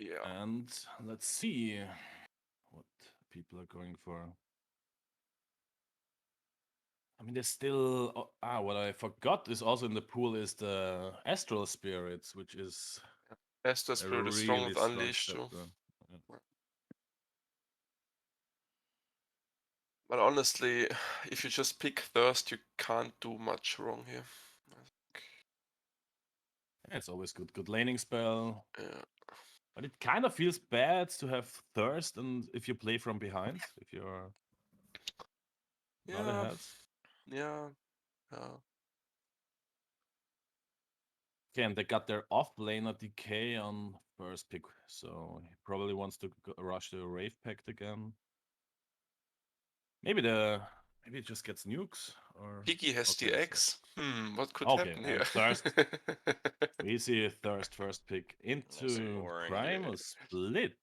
Yeah. And let's see what people are going for. I mean, there's still... what I forgot is also in the pool is the Astral Spirits, which is Esther a Spirit is strong really with strong Unleash too. chapter. Yeah. But honestly, if you just pick Thirst, you can't do much wrong here. Yeah, it's always good laning spell. Yeah. But it kind of feels bad to have Thirst, and if you play from behind, if you're not Yeah. ahead. Yeah. Okay, and they got their off-laner DK on first pick, so he probably wants to rush the Wraith Pact again. Maybe it just gets nukes, or... Piggy has Okay, the so... X. What could Okay, happen and here? Thirst. We see a Thirst first pick Nice and into boring. Primal Split.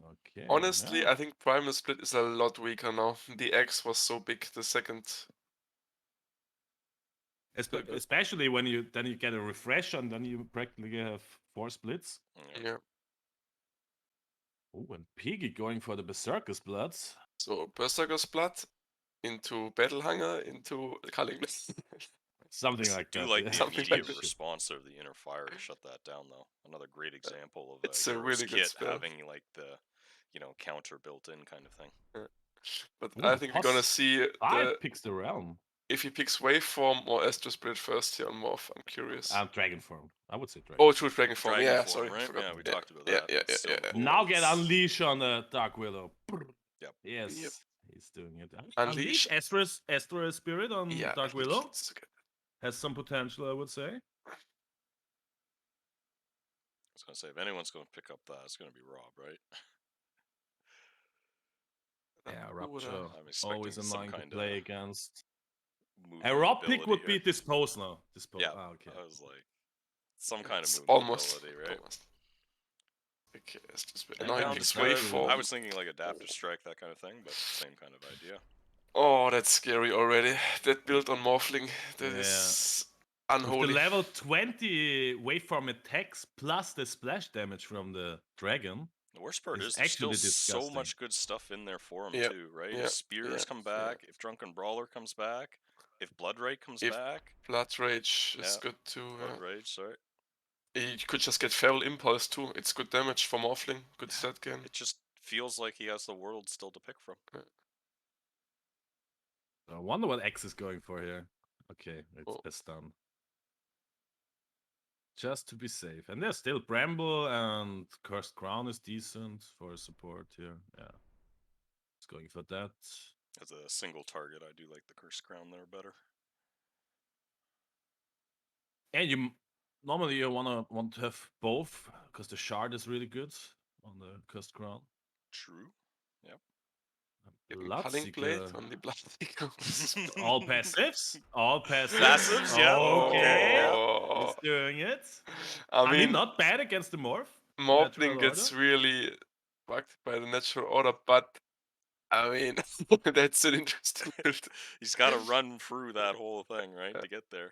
Okay, Honestly, yeah. I think Primal Split is a lot weaker now. The X was so big the second. Especially when you get a refresh and then you practically have 4 splits. Yeah. Oh, and Piggy going for the Berserker's Bloods. So Berserker's Blood into Battle Hunger into Culling. Something like do that. like yeah. the Something like immediate that. response of the Inner Fire to shut that down, though. Another great example of It's a a hero's really good kit spell. having like the counter built in kind of thing. Yeah. But Ooh, I the think we're gonna see picks the realm. if he picks Waveform or Astral Spirit first here on Morph. I'm curious. Dragon form. I would say dragon. Oh, true, Dragon Form. Dragon Yeah, form, sorry, right? forgot. Yeah, we talked about Yeah, that. yeah, It's yeah, so yeah. cool. Now get Unleash on the Dark Willow. Yep. Yes, Yep. he's doing it. Unleash? Astral Spirit on Yeah, Dark Unleash, Willow let's get has some potential, I would say. I was gonna say, if anyone's gonna pick up that, it's gonna be Rob, right? Yeah, Who would Rupture. I'm expecting Always some annoying to kind play of against. movement A Rob pick ability would be here. Dispose now. Dispose. Yeah, Okay. I was like, some kind of It's movement almost, ability, right? almost. Okay, Astral Spirit. And Now he down picks the Dark Waveform. I was thinking like Adaptive Strike, that kind of thing, but same kind of idea. Oh, that's scary already. That build on Morphling, that is With the unholy. level 20 waveform attacks plus the splash damage from the dragon. The worst part It's is there's still actually so disgusting. much good stuff in there for him Yep, too, right? yep, If Spears yep, come back, if Drunken Brawler comes back, if Blood Rage comes If back, Blood Rage is Yeah, good too. Blood Rage, sorry. He could just get Feral Impulse too. It's good damage for Morphling. Good stat gain. It just feels like he has the world still to pick from. I wonder what X is going for here. Okay, it's best done. Just to be safe. And there's still Bramble and Cursed Crown is decent for support here. Yeah. It's going for that. As a single target, I do like the Curse Crown there better. And you normally you want to have both because the shard is really good on the Cursed Crown. True. Yep. Culling Blade on the Bloodseeker. All passives. All passives. Passives, yeah. Okay. Oh. He's doing it. I mean, not bad against the Morph. Morphling gets really fucked by the natural order, but I mean, that's an interesting build. He's got to run through that whole thing, right, to get there.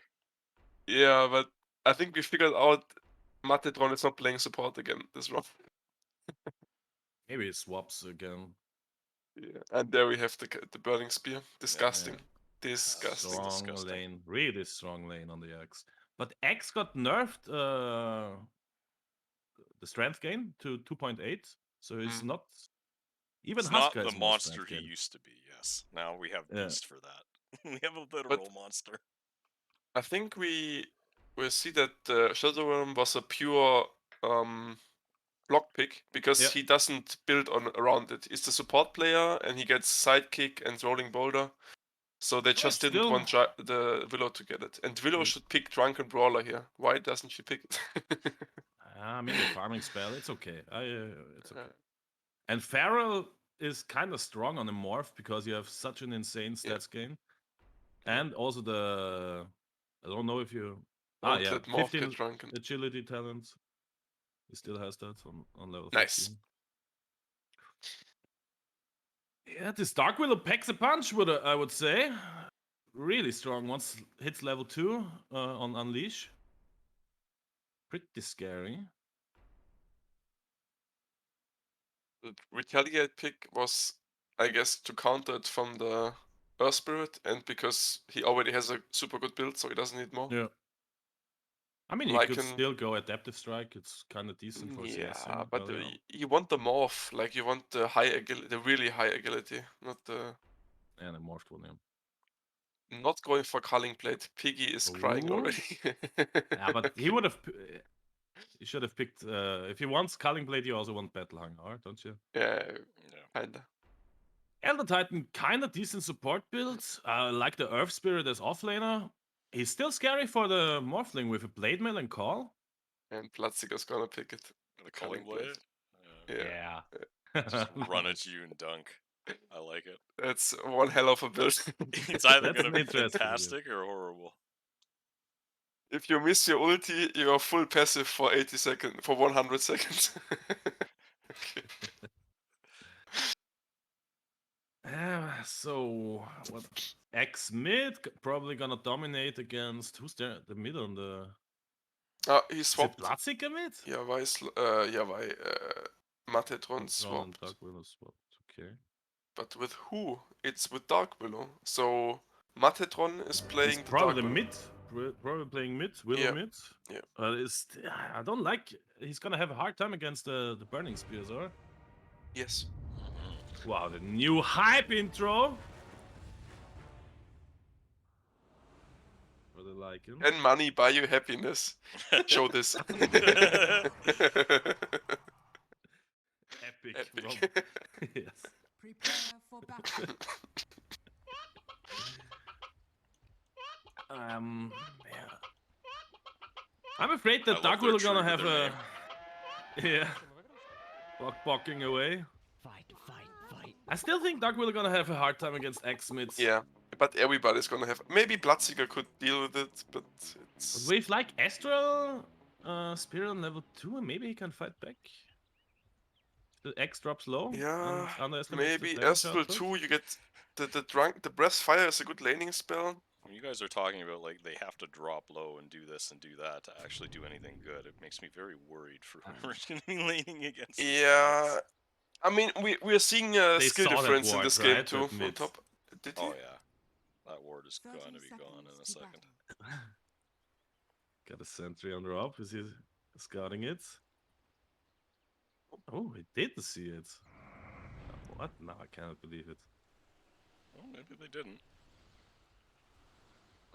Yeah, but I think we figured out Matetron is not playing support again this round. Maybe it swaps again. Yeah, and there we have the Burning Spear. Disgusting. Yeah. Disgusting. Strong disgusting. lane. Really strong lane on the X. But X got nerfed the strength gain to 2.8. So it's not... Even it's Husker not is the more monster he gain. used to be, yes. Now we have Beast for that. We have a literal monster. I think we will see that Shadow Realm was a pure block pick because he doesn't build around it. He's the support player and he gets sidekick and rolling boulder. So they just didn't want the Willow to get it. And Willow should pick Drunken Brawler here. Why doesn't she pick it? I mean, the farming spell, it's okay. It's okay. And Feral is kind of strong on the Morph because you have such an insane stats gain. And also the... I don't know if you... Don't let Morph get drunken. Agility talent. He still has that on level 15. Nice. Yeah, this Dark Willow packs a punch, I would say. Really strong once hits level 2 on Unleash. Pretty scary. The retaliate pick was, I guess, to counter it from the Earth Spirit, and because he already has a super good build, so he doesn't need more. Yeah. I mean, you could still go Adaptive Strike. It's kind of decent for CSing. But you want the morph, like you want the high agility, the really high agility, not the. And a morphed one, yeah. Not going for Culling Blade. Piggy is crying already. Yeah, but he would have. He should have picked. If he wants Culling Blade, you also want Battle Hunger, don't you? Yeah, kinda. Elder Titan, kinda decent support builds. Like the Earth Spirit as offlaner. He's still scary for the Morphling with a Blade Mail and Call. And Bloodseeker's gonna pick it. The Culling Blade? Yeah. Just run at you and dunk. I like it. That's one hell of a build. It's either That's gonna be interesting, yeah. fantastic or horrible. If you miss your ulti, you are full passive for 80 seconds, for 100 seconds. Okay. So what? X mid probably gonna dominate against who's there? The mid on the. He Is it swapped. Bloodseeker mid? Yeah, why? Matetron swapped. Dark Willow swapped. Okay. But with who? It's with Dark Willow. So Matetron is playing He's the probably Dark the Willow. mid. Probably playing mid. Willow mid. Yeah. I don't like. He's gonna have a hard time against the Burning Spears, or? Yes. Wow, the new hype intro. For the Lycan. And money buy you happiness. Show this. Epic. Yes. Prepare for battle. Yeah. I'm afraid that I love Dark their Willow gonna tree have with a. their Yeah. Bocking away. Fight. I still think Dark Willow gonna have a hard time against X mids. Yeah, but everybody's gonna have. Maybe Bloodseeker could deal with it, but it's. But with like Astral Spirit on level 2, and maybe he can fight back. The X drops low. Yeah, and underestimates the maybe damage Astral output. 2. You get the Breath Fire is a good laning spell. When you guys are talking about like they have to drop low and do this and do that to actually do anything good, it makes me very worried for whoever's going to be laning against. Yeah, I mean we're seeing a They skill saw that difference in ward, this game right, too. at On mid. top, did he? Oh yeah, that ward is 30 going to be gone in a seconds to second. battle. Got a sentry on Rob. Is he scouting it? Oh, he did see it. What? No, I cannot believe it. Well, maybe they didn't.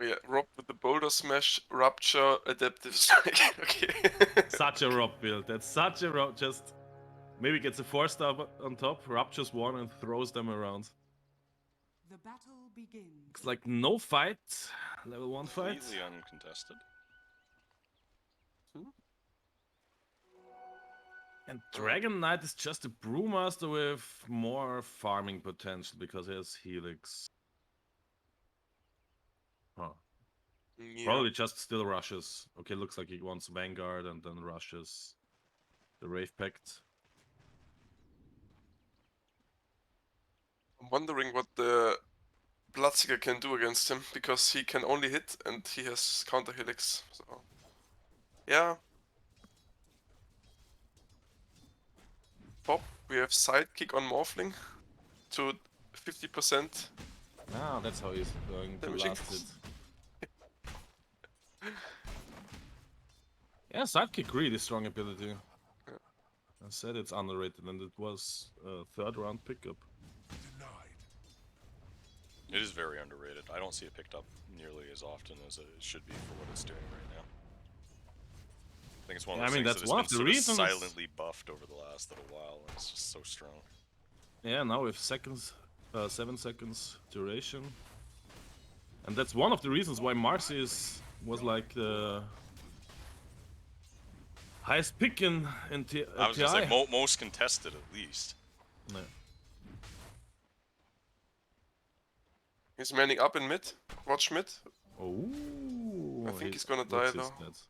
Oh, yeah, Rob with the Boulder Smash, Rupture, Adaptive Strike. Okay. Such a Rob build. That's such a Rob. Just maybe gets a 4-star on top, Ruptures one and throws them around. The battle begins. It's like no fight. Level 1 fight. Completely uncontested. And Dragon Knight is just a brewmaster with more farming potential because he has Helix. Huh. Yeah. Probably just still rushes. Okay, looks like he wants Vanguard and then rushes the Wraith Pact. I'm wondering what the Bloodseeker can do against him, because he can only hit and he has counter helix. So yeah. Pop, we have sidekick on Morphling to 50%. Ah, that's how he's going to Damaging. last it. Yeah, sidekick really strong ability. I said it's underrated, and it was a 3rd round pickup. It is very underrated. I don't see it picked up nearly as often as it should be for what it's doing right now. I think it's one of those things that's that has one been of the sort reasons. of silently buffed over the last little while, and it's just so strong. Yeah, now with 7 seconds duration. And that's one of the reasons why Marcy was like the highest pick in I was TI. just like most contested at least. Yeah. He's manning up in mid. Watch mid. Oh, I think he's gonna die what's his though. stats?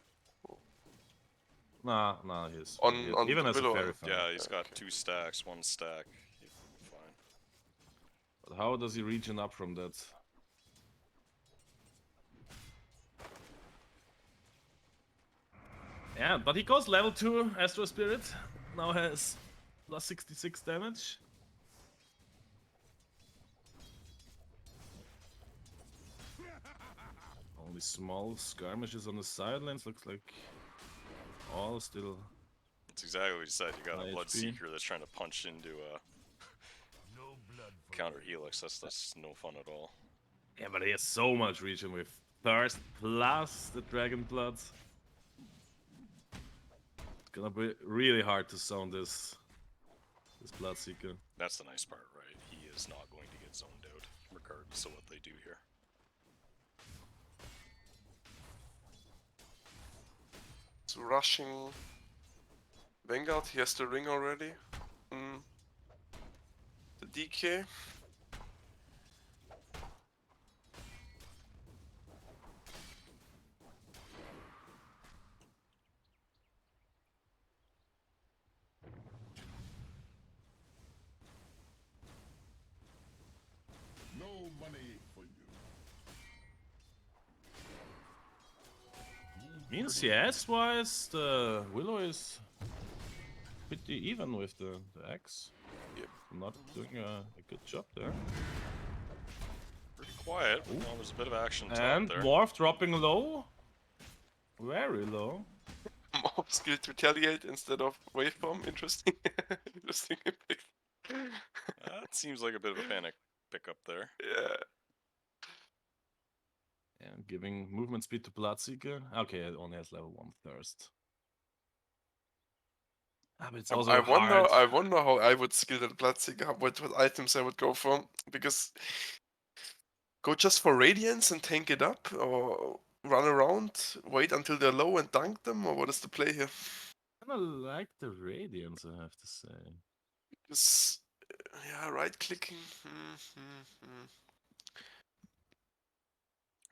Nah, he's On even as a Willow. fairy fan. Yeah, he's got 2 stacks, 1 stack. Fine. But how does he regen up from that? Yeah, but he goes level 2 Astro Spirit. Now has Plus 66 damage. Only small skirmishes on the sidelines. Looks like all still. It's exactly what you said. You got a High Blood HP. Seeker that's trying to punch into a counter Helix. That's no fun at all. Yeah, but he has so much region with Thirst plus the Dragon Blood. It's gonna be really hard to zone this Bloodseeker. That's the nice part, right? He is not going to get zoned out, regardless of what they do here. It's rushing Vanguard. He has the ring already. The DK. No money for you. Means CS wise, the Willow is pretty even with the axe. Yep. Not doing a good job there. Pretty quiet. But now there's a bit of action top And there. Morph dropping low. Very low. More skill to retaliate instead of waveform. Interesting. Interesting impact. That seems like a bit of a panic pickup there. Yeah. And giving movement speed to Bloodseeker. Okay, it only has level 1 Thirst. Ah, but it's also I hard. wonder how I would skill that Bloodseeker, what items I would go for. Because go just for Radiance and tank it up, or run around, wait until they're low and dunk them, or what is the play here? I kinda like the Radiance, I have to say. Because, yeah, right clicking.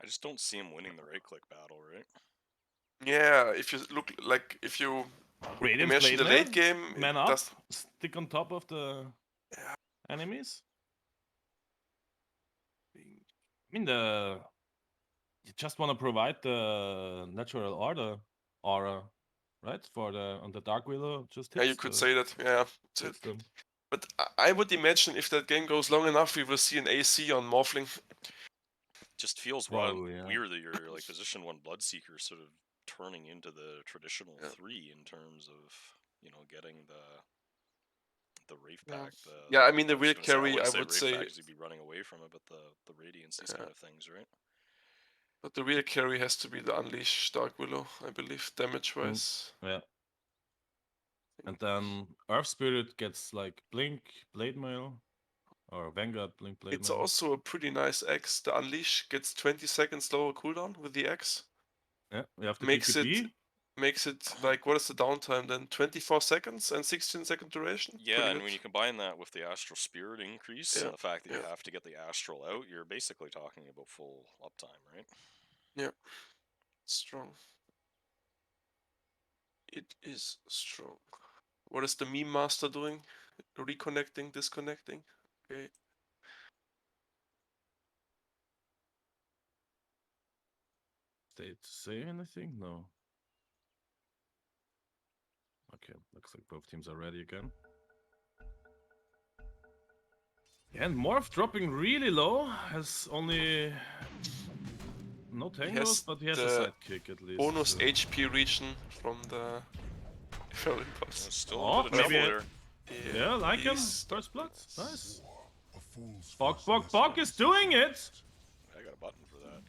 I just don't see him winning the right click battle, right? Yeah, if you look like if you Radiance imagine the Blade late game, it Man up, does- stick on top of the Yeah. enemies. I mean, you just want to provide the natural order aura, right? For the on the Dark Willow, just Yeah, hits you could the- say that. Yeah. hits them. But I would imagine if that game goes long enough, we will see an AC on Morphling. Just feels Probably, yeah. weird that you're like position 1 Bloodseeker sort of turning into the traditional Yeah. 3 in terms of, you know, getting the Wraith Yeah. Pack. Yeah, I mean, the was real gonna say, carry, I wouldn't would Wraith say- Pack 'cause you'd be running away from it, but the Radiance, these Yeah. kind of things, right? But the real carry has to be the Unleash Dark Willow, I believe, damage-wise. Yeah. And then Earth Spirit gets like Blink, Blade Mail, or Vanguard, Blink, Blade It's Mail. also a pretty nice X. The Unleash gets 20 seconds lower cooldown with the X. Yeah, we have the Makes PQP. Makes it like, what is the downtime then? 24 seconds and 16-second duration? Yeah, Pretty and good. when you combine that with the Astral Spirit increase Yeah, and the fact that you yeah. have to get the Astral out, you're basically talking about full uptime, right? Strong. It is strong. What is the meme master doing? Reconnecting, disconnecting? Okay. Did it say anything? No. Okay, looks like both teams are ready again. Yeah, and Morph dropping really low, has only no tangles, has but he has a the sidekick at least. Bonus so- HP region from the Feral Impulse. There's still Oh, a bit of maybe trouble it- there. Yeah, like him. he's- First blood. Nice. A fool's Bok first Bok lesson Bok is doing it! I got a button for that.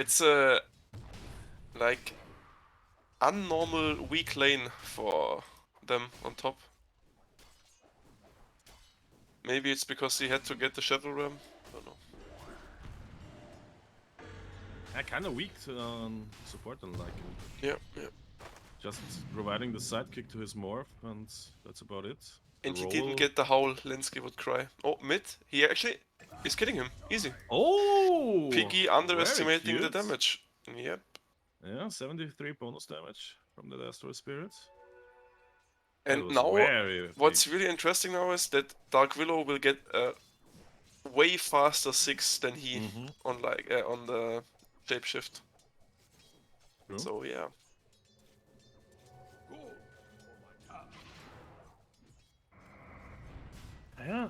It's a like unnormal weak lane for them on top. Maybe it's because he had to get the Shadow Realm. I don't know. Yeah, kind of weak on support and like him. Yeah. Just providing the sidekick to his Morph, and that's about it. And he Roll- didn't get the howl Lenski would cry. Oh, mid. He actually is killing him. Easy. Oh! Piggy very underestimating the cute. damage. Yep. Yeah, 73 bonus damage from the Astral Spirit. That And was now, very what's big. really interesting now is that Dark Willow will get a way faster 6 than he Mhm. on on the shapeshift. True. So yeah.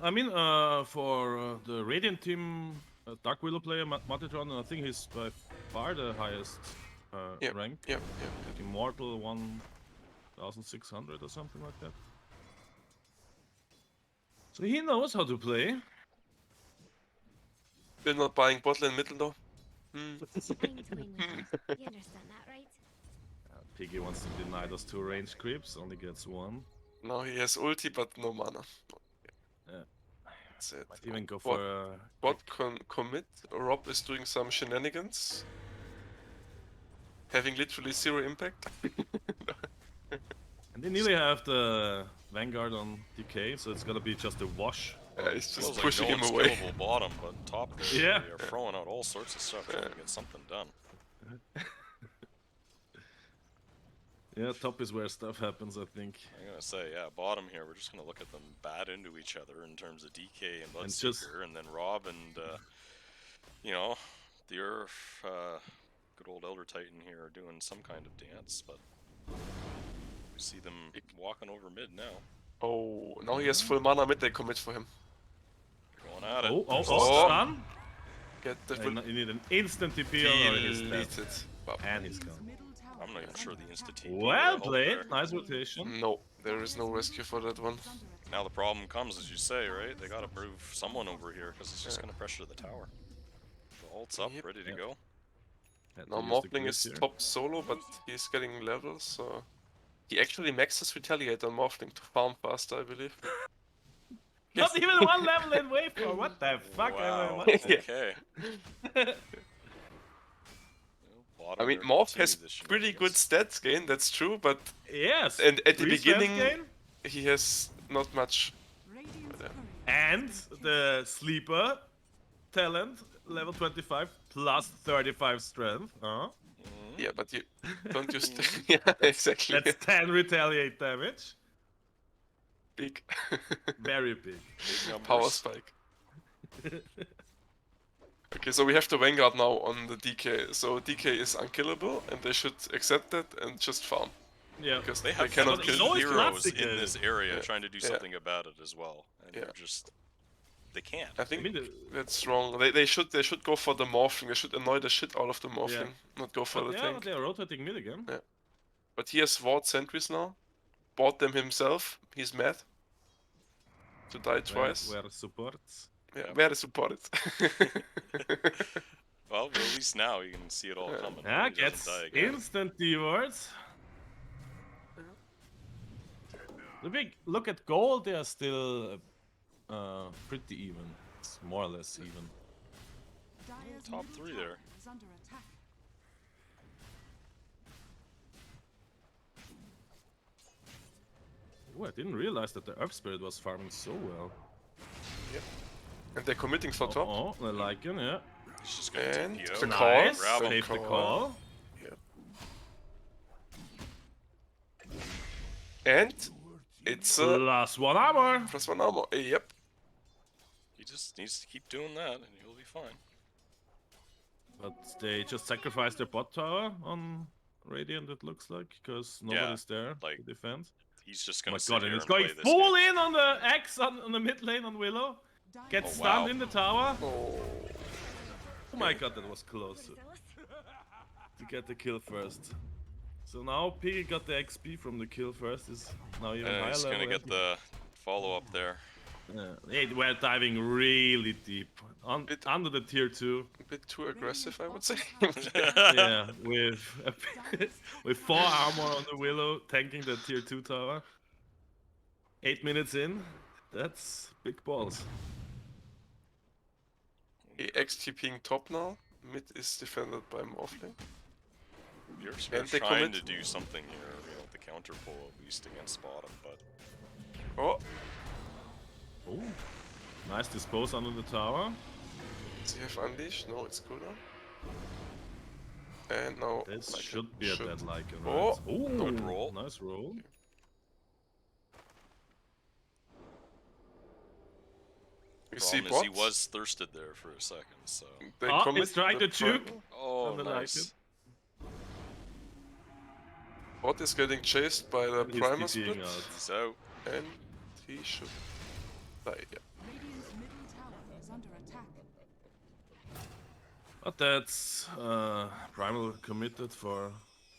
I mean, for the Radiant team, Dark Willow player, Matitron, I think he's by far the highest rank. Yep. Like Immortal 1600 or something like that. So he knows how to play. We're not buying bot lane middle though. It's fine to win with us. You understand that, right? Piggy wants to deny those 2 range creeps, only gets 1. Now he has ulti but no mana. Yeah. That's it. Might even go Bot- for a Bot commit. Rob is doing some shenanigans. Having literally 0 impact. And they nearly have the Vanguard on DK, so it's gonna be just a wash. He's just Feels like pushing no him away. unskillable bottom, but top Yeah. they are throwing out all sorts of stuff trying to get something done. Yeah, top is where stuff happens, I think. I'm gonna say, yeah, bottom here, we're just gonna look at them bat into each other in terms of DK and And just- Bloodseeker, and then Rob and, you know, the Earth, good old Elder Titan here are doing some kind of dance, but we see them walking over mid now. Oh, now he has full mana mid, they commit for him. Going at it. Oh, Oh. stun! Get the You need an instant TP or he's dead. deleted. And he's gone. Middle tower I'm not even sure the insta TP Well will help played, there. nice rotation. No, there is no rescue for that one. is under attack. Now the problem comes, as you say, right? They gotta prove someone over here, because it's just Yeah. gonna pressure the tower. The ult's up, Yep. ready to Yep. go. Had to Now use the Morphling grid is here. top solo, but he's getting levels, so... He actually maxes Retaliate on Morphling to farm faster, I believe. Not even 1 level in waveform, what the fuck? Wow, Yeah. okay. I mean, Morph has pretty good stats gain, that's true, but Yes! and at the 3 strength beginning gain, he has not much. Radiant's courier. and the sleeper talent, level 25, plus 35 strength. Huh? Yeah, but you don't use. Yeah, exactly. That's 10 retaliate damage. Big Very big. power spike. Okay, so we have the Vanguard now on the DK. So DK is unkillable, and they should accept that and just farm Yeah. because They have cannot But kill. it's always heroes classic, in this area yeah, trying to do yeah. something about it as well, and Yeah. they're just they can't. I think I mean, that's wrong. They should go for the Morphling. They should annoy the shit out of the Morphling, not go for but the yeah, tank. they're rotating mid again. Yeah. But he has Ward sentries now. Bought them himself. He's mad. To die twice. Where supports. Yeah, Yep. where is support it? Well, at least now you can see it all coming. Yeah, He doesn't gets die again. instant dewards. The big look at gold, they are still pretty even. It's more or less even. Dire's Top middle 3 tower there. is under attack. Oh, I didn't realize that the Earth Spirit was farming so well. And they're committing for top. Oh, I like it, yeah. He's just gonna And TP the out. call. Nice, Grab him. save the Call. call. And it's Plus 1 armor. +1 armor. Yep. He just needs to keep doing that, and he'll be fine. But they just sacrificed their bot tower on Radiant, it looks like, because nobody's there like, to defend. He's just Oh gonna my sit god, here and he's and play going this full game. in on the X on the mid lane on Willow. Dire Gets Oh, stunned wow. in the tower. Oh. Oh my god, that was close to get the kill first. So now Piggy got the XP from the kill first, is now even And higher he's level. gonna get the follow-up there. They were diving really deep, under the tier 2. A bit too aggressive, I would say. Yeah, with 4 armor on the Willow, tanking the tier 2 tower. 8 minutes in, that's big balls. XTPing top now. Mid is defended by Morphling. You're And they trying commit. to do something here, you know, with the counter pull at least against bottom, but Oh, Oh, nice dispose under the tower. does he have Unleash? No, it's cooldown. And now... This Lycan should be a dead Lycan, Oh, right? Ooh, good roll. Nice roll. You see problem is bots? he was thirsted there for a second, so... They Oh, commit it's trying the to juke. primal. Oh, the nice. Bot is getting chased by the He's primal TPing split. out. He's out. And he should die, yeah. But that's Primal committed for.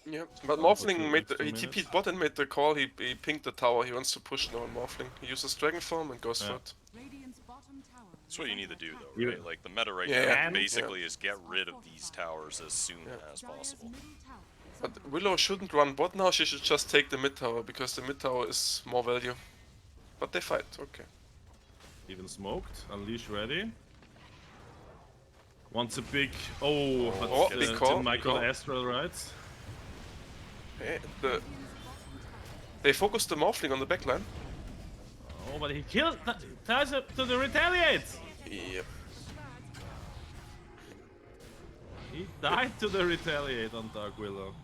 Yeah, but For Morphling made two he minutes. TP'd bot and made the call. He pinged the tower. He wants to push now on Morphling. He uses Dragon Form and goes for it. Radiant's bottom tower That's what you need to do, though, You- right? Like, the meta right Yeah, now yeah. basically is get rid of these towers as soon as possible. But Willow shouldn't run bot now. She should just take the mid tower because the mid tower is more value. But they fight. Okay. Even smoked. Unleash ready. Wants a big. Oh, but Oh, it's big call, in Michael call. Astral, right? Hey, they focused the Morphling on the backline. Oh, but he killed. Ties up to the retaliate. Yep. He died to the retaliate on Dark Willow.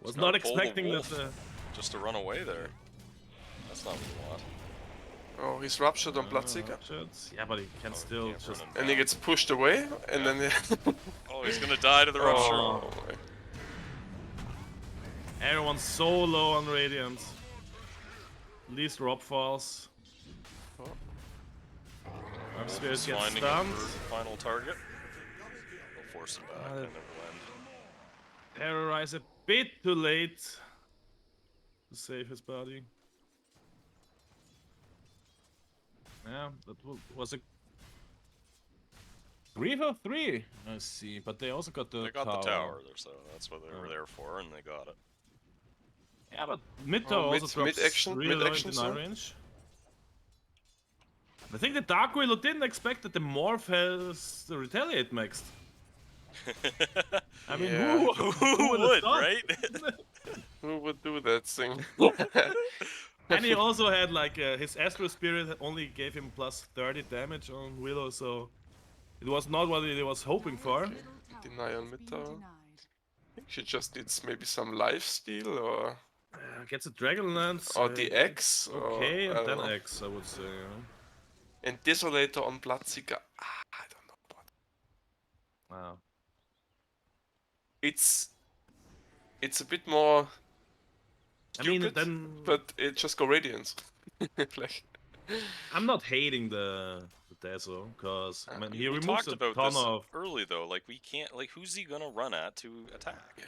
Was He's not gonna pull the expecting that. wolf just to run away there. That's not what you want. Oh, he's ruptured on Bloodseeker. Yeah, but he can still Can't just. run him And he down. gets pushed away, and then Oh, he's gonna die to the rupture. oh, Everyone's so low on Radiant. At least Rob falls. Our Spirit Just gets finding stunned. a final target. They'll force him back. I never land. Terrorize a bit too late to save his body. Yeah, that was a 3 for 3. I see, but they also got the They got tower. the tower, so that's what they were there for, and they got it. Yeah, but mid Oh, tower mid- also drops mid-action- really low mid-action in deny zone? range. I think the Dark Willow didn't expect that the Morph has the Retaliate maxed. I mean, Yeah. Who would've would, thought? right? who would do that thing? And he also had like his Astral Spirit only gave him plus 30 damage on Willow, so it was not what he was hoping for. Deny on mid tower. I think she just needs maybe some life steal or Gets a Dragon Lance. or the X. Okay, or, and I then don't know. X, I would say. Yeah. And Desolator on Bloodseeker. I don't know. But Wow. it's a bit more I mean, stupid, then but it just go Radiance. like, I'm not hating the Deso, because I mean, he We removes talked a about ton this of. early, though. Like, we can't. Like, who's he gonna run at to attack?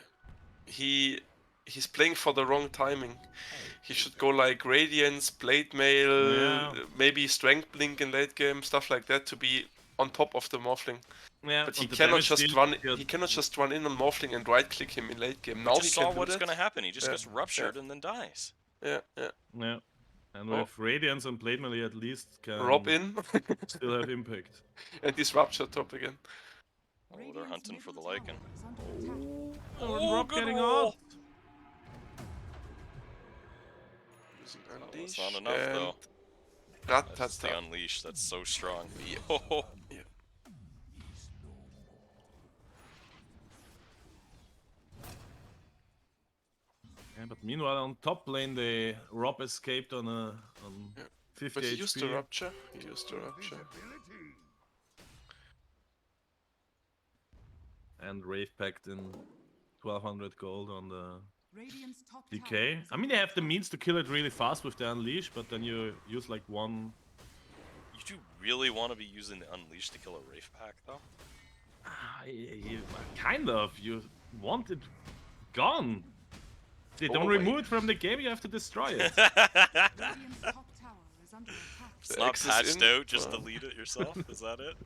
he's playing for the wrong timing. He should go like Radiance, Blade Mail, Yeah. maybe Strength Blink in late game, stuff like that to be on top of the Morphling. Yeah, But he and the cannot damage just deal run. got- He cannot just run in on Morphling and right click him in late game. Now We he just can saw do what's that. gonna happen. He just Yeah, gets ruptured and then dies. Yeah. Yeah. And Oh. with Radiance and Blade Melee at least can Rob in, still have impact. and he's ruptured top again. Oh, they're hunting for the Lycan. Oh, Rob good getting roll. out. Using Oh, that's Unleash not enough, and though. That's the Ratata. unleash. That's so strong. Yeah. Yeah, but meanwhile on top lane, the Rob escaped on 50 But he HP. used the rupture. He used the rupture. And Rave packed in 1200 gold on the Radiant's top DK. I mean, they have the means to kill it really fast with the Unleash, but then you use like one. You do really want to be using the unleash to kill a Wraith pack, though? Kind of. You want it gone. If they don't wait. remove it from the game, you have to destroy it. Radiant's top tower is under attack. It's The not X is patched in, out, just uh, delete it yourself? Is that it?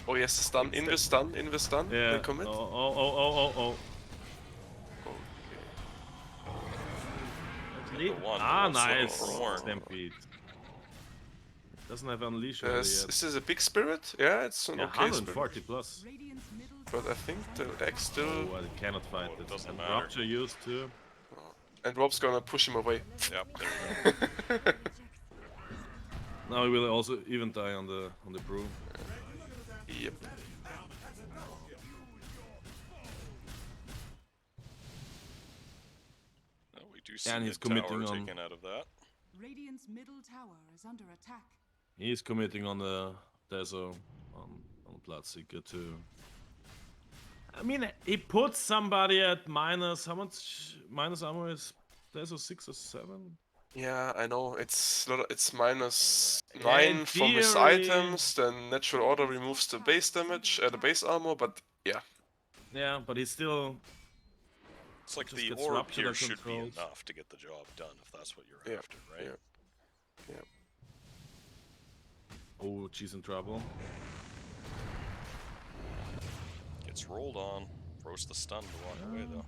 Oh yes, stun. In the stun. In the stun. Yeah. They commit. Oh. The one Ah, also nice. Warren. Stampede. Doesn't have Unleash already yet. This is a big spirit. Yeah, it's an Yeah, okay 140 spirit. plus. Radiant's middle But I think the X still. Oh, I cannot fight Oh, it it. doesn't And matter. Rupture used to. And Rob's gonna push him away. Yep, there we go. Now he will also even die on the brew. Yep. Oh, we do see And a he's tower committing on- taken out of that. Radiant's middle tower is under attack. He's committing on the Deso on Bloodseeker too. I mean, he puts somebody at minus. How much minus armor is Deso? 6 or 7? Yeah, I know. It's minus In 9 from his theory- items, then natural order removes the base damage, the base armor, but yeah. Yeah, but he's still. It's like Just the gets orb ruptured here or should be controlled. enough to get the job done if that's what you're Yeah, after, right? yeah. Oh, she's in trouble. Gets rolled on. Throws the stun to walk away though.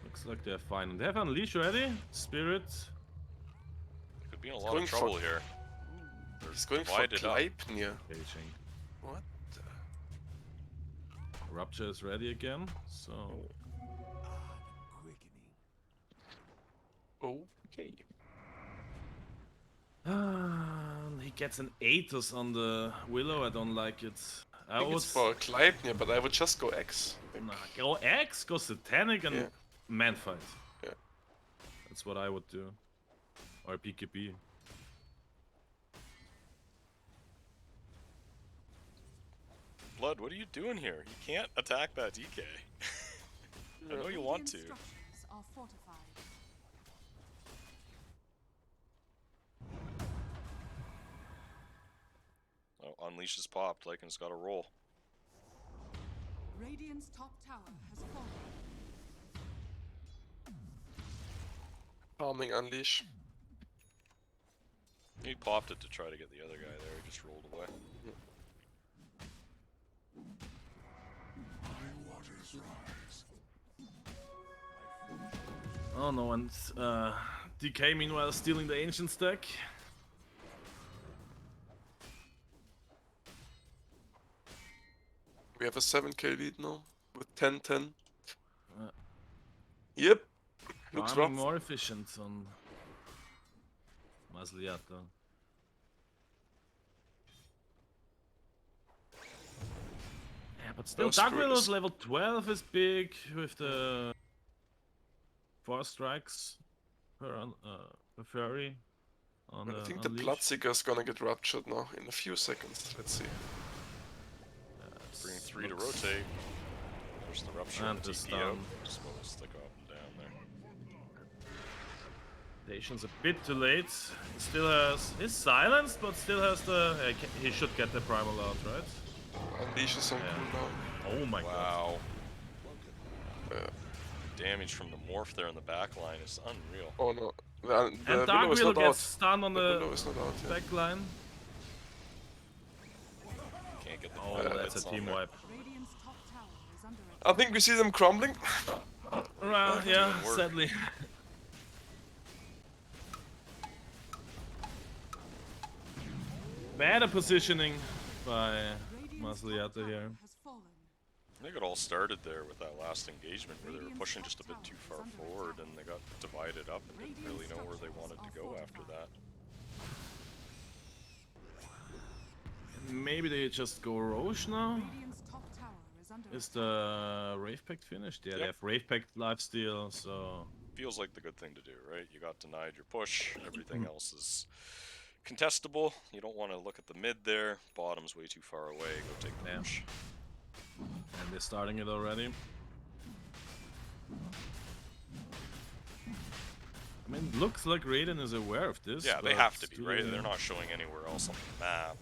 Looks like they're fine. And they have Unleash ready. Spirit. Could be in a He's lot going of for- trouble here. He's going for divided up. Gleipnir. Aging. What? Rupture is ready again. So. Okay. He gets an Aethos on the Willow. I don't like it. I think it's for Gleipnir, but I would just go X. Nah, go X, go Satanic and Yeah. man fight. Yeah. That's what I would do. Or PKP. Blood, what are you doing here? You can't attack that DK. I know you want to. Radiant structures are fortified. Oh, Unleash is popped. Lycan's got a roll. Radiant's top tower has fallen. Farming Unleash. He popped it to try to get the other guy there. He just rolled away. Oh no, and DK meanwhile stealing the ancient stack. We have a 7k lead now with 10-10. Uh, Yep. Looks Farming rough. more efficient on Maslyata. Yeah, but still, Those Dark screws. Willow's level 12 is big with the 4 strikes per fairy. On I the think the Unleash. Bloodseeker's gonna get ruptured now in a few seconds. Let's see. Bring 3 to looks- rotate. There's the rupture And and the the TP out. stun. Just want to stick up and down there. Station's a bit too late. He still has. He's silenced, but still has the. He should get the primal out, right? Unleash is on Yeah. cooldown. Oh my god. Wow. Yeah. Damage from the morph there in the back line is unreal. Oh no. The And Dark Willow is Willow not gets out. stunned on The the Willow is not out yet. back line. Can't get the Oh, that's hits a on team there. wipe. Radiant's top tower is under attack. I think we see them crumbling. Well, yeah, Didn't work. sadly. Better positioning by Radiant's top Maslyata tower here. has fallen. I think it all started there with that last engagement where they were pushing just a bit too far forward and they got divided up and didn't really know where they wanted to go after that. Maybe they just go Roche now? Radiant's top tower is under Is attack. the Rave Pact finished? Yeah, they Yep. have Rave Pact lifesteal, so... Feels like the good thing to do, right? You got denied your push, everything else is contestable. You don't want to look at the mid there. Bottom's way too far away. Go take the Yeah. push. And they're starting it already. I mean, looks like Raiden is aware of this. Yeah, they but have to be, do right? they- They're not showing anywhere else on the map.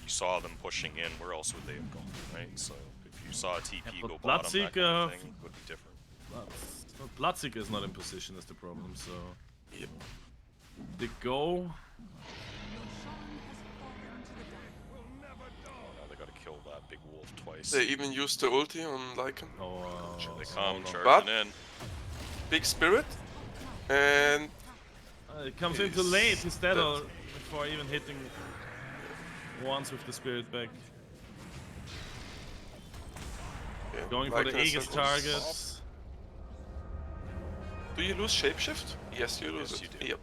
You saw them pushing in, where else would they have gone, right? So if you saw a TP Yeah, go but bottom, that kind of Bloodseeker- thing would be different. Bloodseeker is not in position is the problem, so... Yep. They go... Your shrine has fallen to the dark. Now they gotta kill that big wolf twice. They even used the ulti on Lycan. Oh, They so come no. charging But- in. Big spirit. And It comes in too Is late instead that- of before even hitting once with the spirit back. yeah, Going for the Lycan Aegis has- targets. Do you lose shapeshift? Yes, you lose Yes, it. you do. Yep.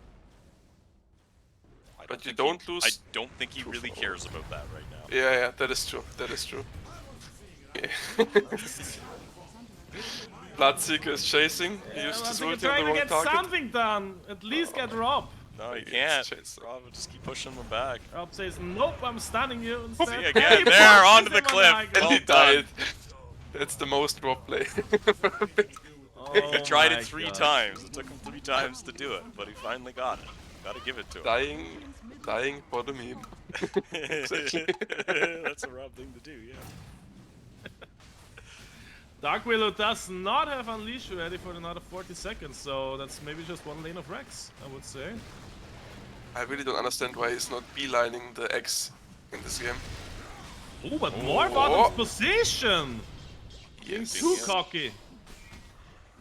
I But you think don't he, lose I don't think he too really far. cares about that right now. Yeah, that is true. That is true. Yeah. Bloodseeker is chasing. He used his Bloodseeker ulti on trying the to wrong get target. something done. At least get Rob. No, he It's can't. chased. Rob, just keep pushing them back. Rob says, nope, I'm stunning you instead. See And again, he there, punches onto the him on cliff. eye. And Well he done. died. That's the most Rob play. Oh He tried my it 3 God. times. It took him 3 times to do it, but he finally got it. Gotta give it to him. Dying for the meme. Exactly. That's a Rob thing to do, yeah. Dark Willow does not have Unleash ready for another 40 seconds, so that's maybe just one lane of Rex, I would say. I really don't understand why he's not beelining the X in this game. Oh, but more Bottom's position! Being Yes. too cocky.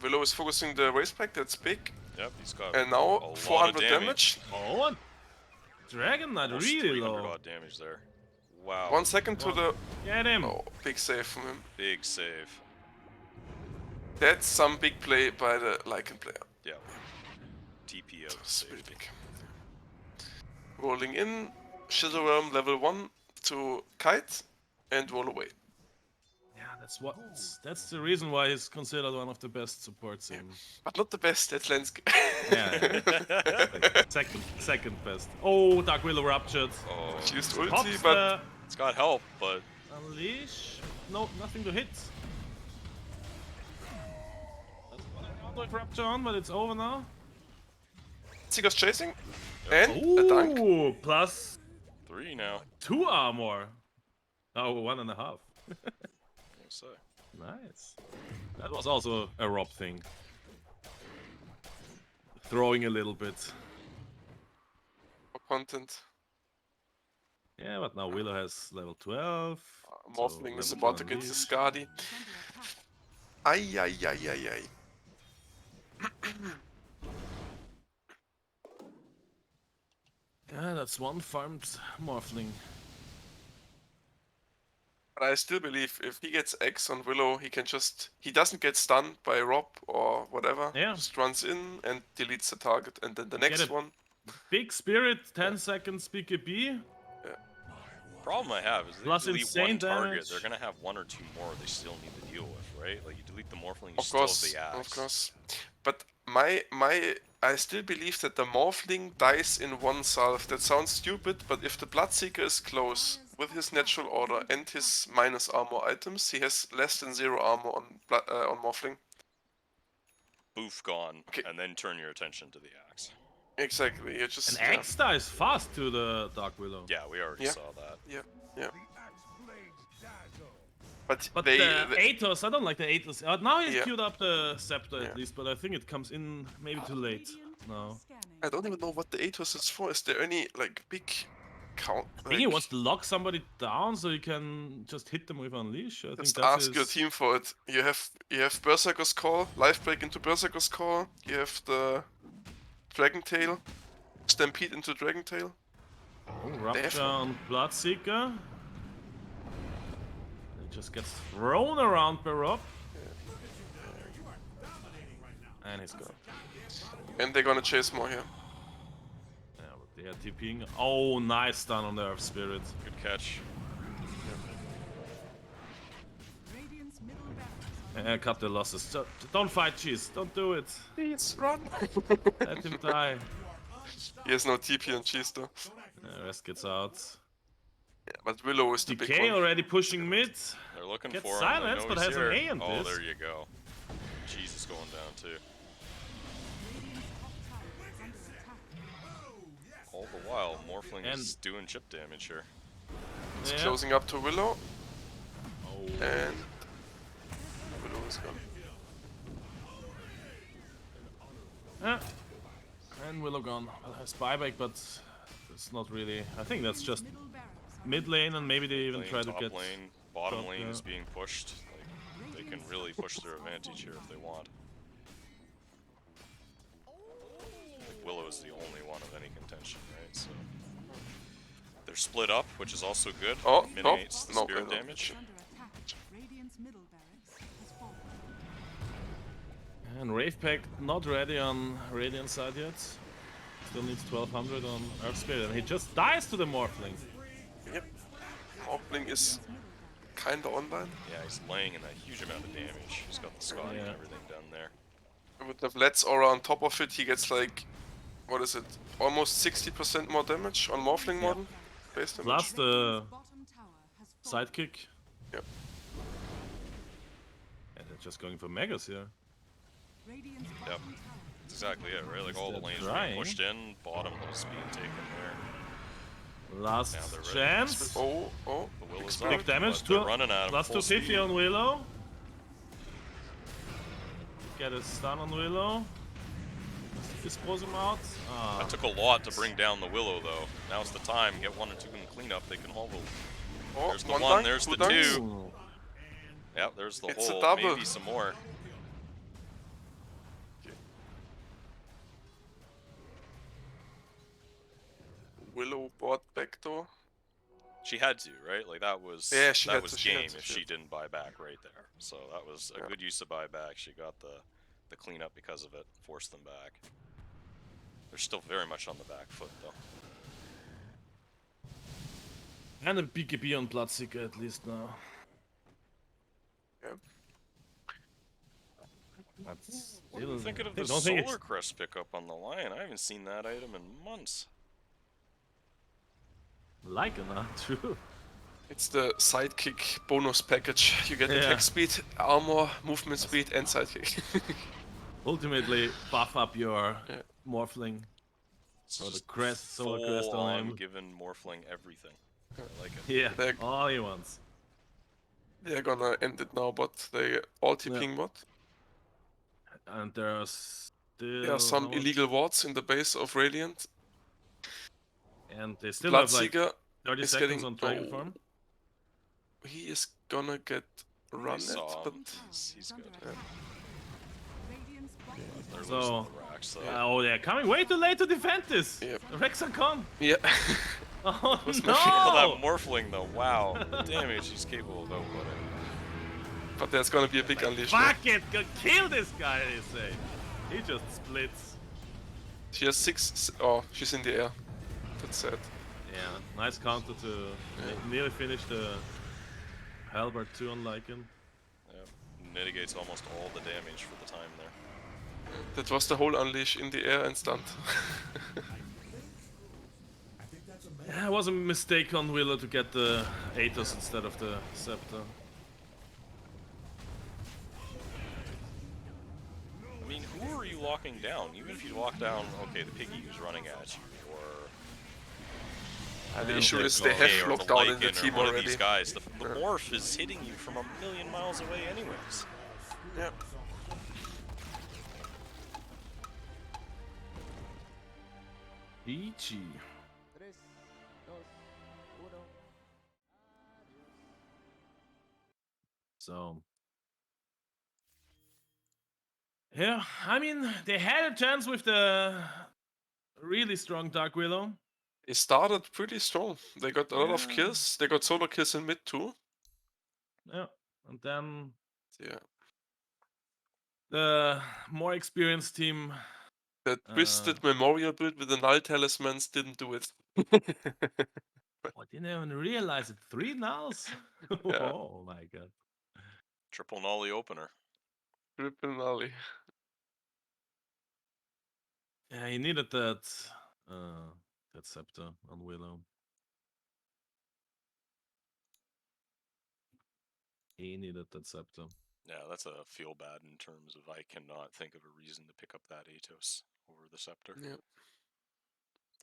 Willow is focusing the race pack, that's big. Yep, he's got And a now lot 400 of damage. Oh, and Dragon Knight Almost really 300 low. odd damage there. Wow. 1 second to the... Get him! Oh, big save from him. Big save. That's some big play by the Lycan player. Yeah. TPO It's save. really big. Rolling in, Shadow Realm level 1 to Kite and roll away. Yeah, that's the reason why he's considered one of the best supports in. But not the best, that's landscape. Yeah, second best. Oh, Dark Willow ruptured. Oh, She used ulti, Pops but the it's got help, but Unleash. No, nothing to hit. That's what I got with Rupture on, but it's over now. Seeker's chasing. And a dunk. Ooh, plus 3 now. 2 armor. Oh, 1.5. So. Nice. That was also a Rob thing. Throwing a little bit. For content. Yeah, but now Willow has level 12. Morphling is level about to 12 get the Unleash. Skadi. Ay, ay, ay, ay, ay. Yeah, that's one farmed Morphling. But I still believe if he gets X on Willow, he doesn't get stunned by Rob or whatever. Yeah. Just runs in and deletes the target, and then the next it. one. Big Spirit, 10 seconds BKB. Problem I have is they Plus delete insane one target, damage. they're gonna have 1 or 2 more they still need to deal with, right? Like you delete the Morphling, you Of still course, have the of Axe. course. But I still believe that the Morphling dies in one salve. That sounds stupid, but if the Bloodseeker is close with his natural order and his minus armor items, he has less than 0 armor on Morphling. Boof gone, Okay. and then turn your attention to the Axe. Exactly. You just And X dies fast to the Dark Willow. Yeah, we already Yeah. saw that. yeah. But But they, the Atos, I don't like the Atos. Now he's Yeah. queued up the Scepter Yeah. at least, but I think it comes in maybe too late. No. I don't even know what the Atos is for. Is there any like big count? I think he wants to lock somebody down so you can just hit them with Unleash. I think Just that's ask your his... team for it. You have Berserker's Call, Life Break into Berserker's Call. You have the Dragon Tail, Stampede into Dragon Tail. Oh, Rupture on Bloodseeker. It just gets thrown around by Rob. And he's gone. And they're gonna chase more here. Yeah, but they are TPing. Oh, nice stun on the Earth Spirit. Good catch. Radiant's middle barracks are Cut the losses. Don't fight, Cheese. Don't do it. Please run. Let him die. He has no TP on Cheese though. Rest gets out. Yeah, but Willow is the big DK one. already pushing mid. They're looking Gets for him. silenced, they know but he's has an here. A in Oh, this. there you go. Cheese is going down too. All the while, Morphling is doing chip damage here. It's Yeah. closing up to Willow, Oh. and Willow is gone. Yeah. And Willow gone. Well, has buyback, but it's not really. I think that's just middle barracks are mid lane, and maybe they even Lane, try to top get. lane, bottom top, lane yeah. is being pushed. Like, they can really push their advantage here if they want. Like, Willow is the only one of any contention, right? So they're split up, which is also good. Oh, Mitigates the no, spirit no. damage. under attack. Radiant's middle barracks has fallen. And Ravepack not ready on Radiant side yet. Still needs 1200 on Earth Spirit, and he just dies to the Morphling. Yep. Morphling is kinda online. Yeah, he's laying in a huge amount of damage. He's got the Scotty and Yeah. everything done there. With the Vlad's aura on top of it, he gets like, what is it? Almost 60% more damage on Morphling model. Base damage. Plus the Bottom tower has fallen. sidekick. Yep. And they're just going for Megas here. Radiant's Yep. bottom tower. That's exactly it, right? Like all the They're lanes are trying. being pushed in, bottom was being taken there. Last Now they're ready. chance. Oh, The will is Big up, damage but they're to- running at him Plus full 250 speed. on Willow. Get a stun on Willow. Dispose him out. Ah. That took a lot to bring down the Willow, though. Now's the time. Get 1 and 2 in cleanup. They can hovel. oh, There's the one 1, dunk, there's two the dunks. 2. Ooh. Yep, there's the It's a hole. double. Maybe some more. Willow bought backdoor. She had to, right? Like that was Yeah, she that had was to, she had game to, if she she had to. didn't buy back right there. So that was a Yeah. good use of buyback. She got the cleanup because of it, forced them back. They're still very much on the back foot though. And a BKB on Bloodseeker at least now. Yeah. That's What are you thinking of the don't think Solar it's Crest pickup on the Lion? I haven't seen that item in months. like it, huh? True. It's the sidekick bonus package. You get Yeah. attack speed, armor, movement speed, and sidekick. Ultimately, buff up your Yeah. Morphling. It's Or the just crest, Solar full Crest on on him. giving Morphling everything. I like it. Yeah, They're- all he wants. They're gonna end it now, but they ulti Yeah. ping bot. And there's still There are some how much? illegal wards in the base of Radiant. And they still have like Bloodseeker 30 is seconds getting- on Dragon oh. Farm. He is gonna get I run it, saw but him. He's good. Radiant's bottom They're So- losing the racks though. Oh, they're coming way too late to defend this. Yep. Rexacon. yeah. Oh was no! my Oh, that Morphling though, wow. The damage he's capable of outputting. But there's gonna be a big unleash. now. Fuck it, go kill this guy, they say. He just splits. She has 6. Oh, she's in the air. That's sad. Yeah, nice counter to nearly finish the Halberd 2 on Lycan. Yep. Mitigates almost all the damage for the time there. That was the whole unleash in the air and stunned. Yeah, it was a mistake on Willow to get the Aethos instead of the Scepter. I mean, who are you locking down? Even if you lock down, okay, the piggy who's running at you, or The issue Okay, is they cool. have hey, or locked the down in the Lycan, team or one of already. these guys. The morph is hitting you from a million miles away anyways. Yeah. GG. So. Yeah, I mean, they had a chance with the really strong Dark Willow. It started pretty strong. They got a lot of Yeah. kills. They got solo kills in mid too. Yeah, and then Yeah. the more experienced team. The twisted memorial build with the null talismans didn't do it. I didn't even realize it. 3 nulls? Yeah. Oh my god. Triple nollie opener. Triple nully. Yeah, he needed that scepter on Willow. He needed that scepter. Yeah, that's a feel bad in terms of I cannot think of a reason to pick up that Aethos over the Scepter. Yeah.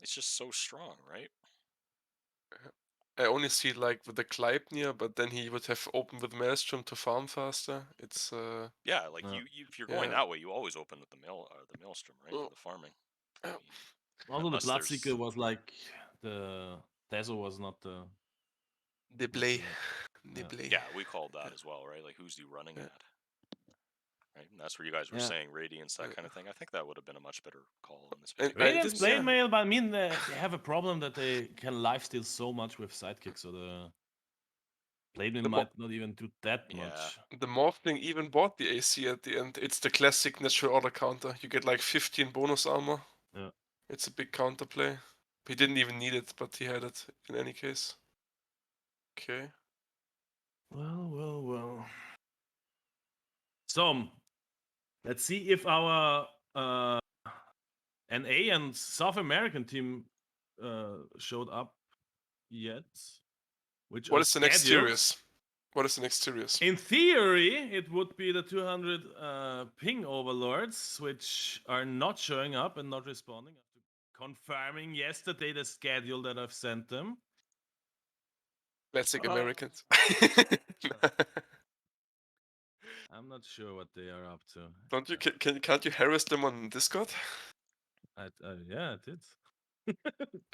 It's just so strong, right? I only see like with the Gleipnir, but then he would have opened with Maelstrom to farm faster. It's Yeah, like Yeah. you if you're going Yeah. that way, you always open with the Maelstrom, right, Oh. for the farming. I Yeah. mean, Also, Unless the there's- Bloodseeker was like the Tezo was not the. the play. Yeah. The play. yeah, we called that as well, right? Like who's he running Yeah. at? Right, and that's where you guys were Yeah. saying Radiance, that Yeah. kind of thing. I think that would have been a much better call in this. And particular I Radiance didn't- Blade yeah. Mail, but I mean they have a problem that they can lifesteal so much with sidekicks, so the Blade Mail The mo- might not even do that Yeah. much. The Morphling even bought the AC at the end. It's the classic natural order counter. You get like 15 bonus armor. Yeah. It's a big counter play. He didn't even need it, but he had it in any case. Okay. Well. So, let's see if our NA and South American team showed up yet. Which What are is the next scheduled. series? What is the next series? In theory, it would be the 200 Ping Overlords, which are not showing up and not responding after confirming yesterday the schedule that I've sent them. Classic Americans. I'm not sure what they are up to. Don't you can't you harass them on Discord? Yeah, I did.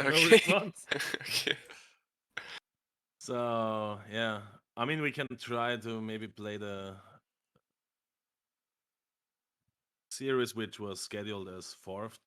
No Okay. response. Okay. So yeah, I mean we can try to maybe play the series which was scheduled as 4th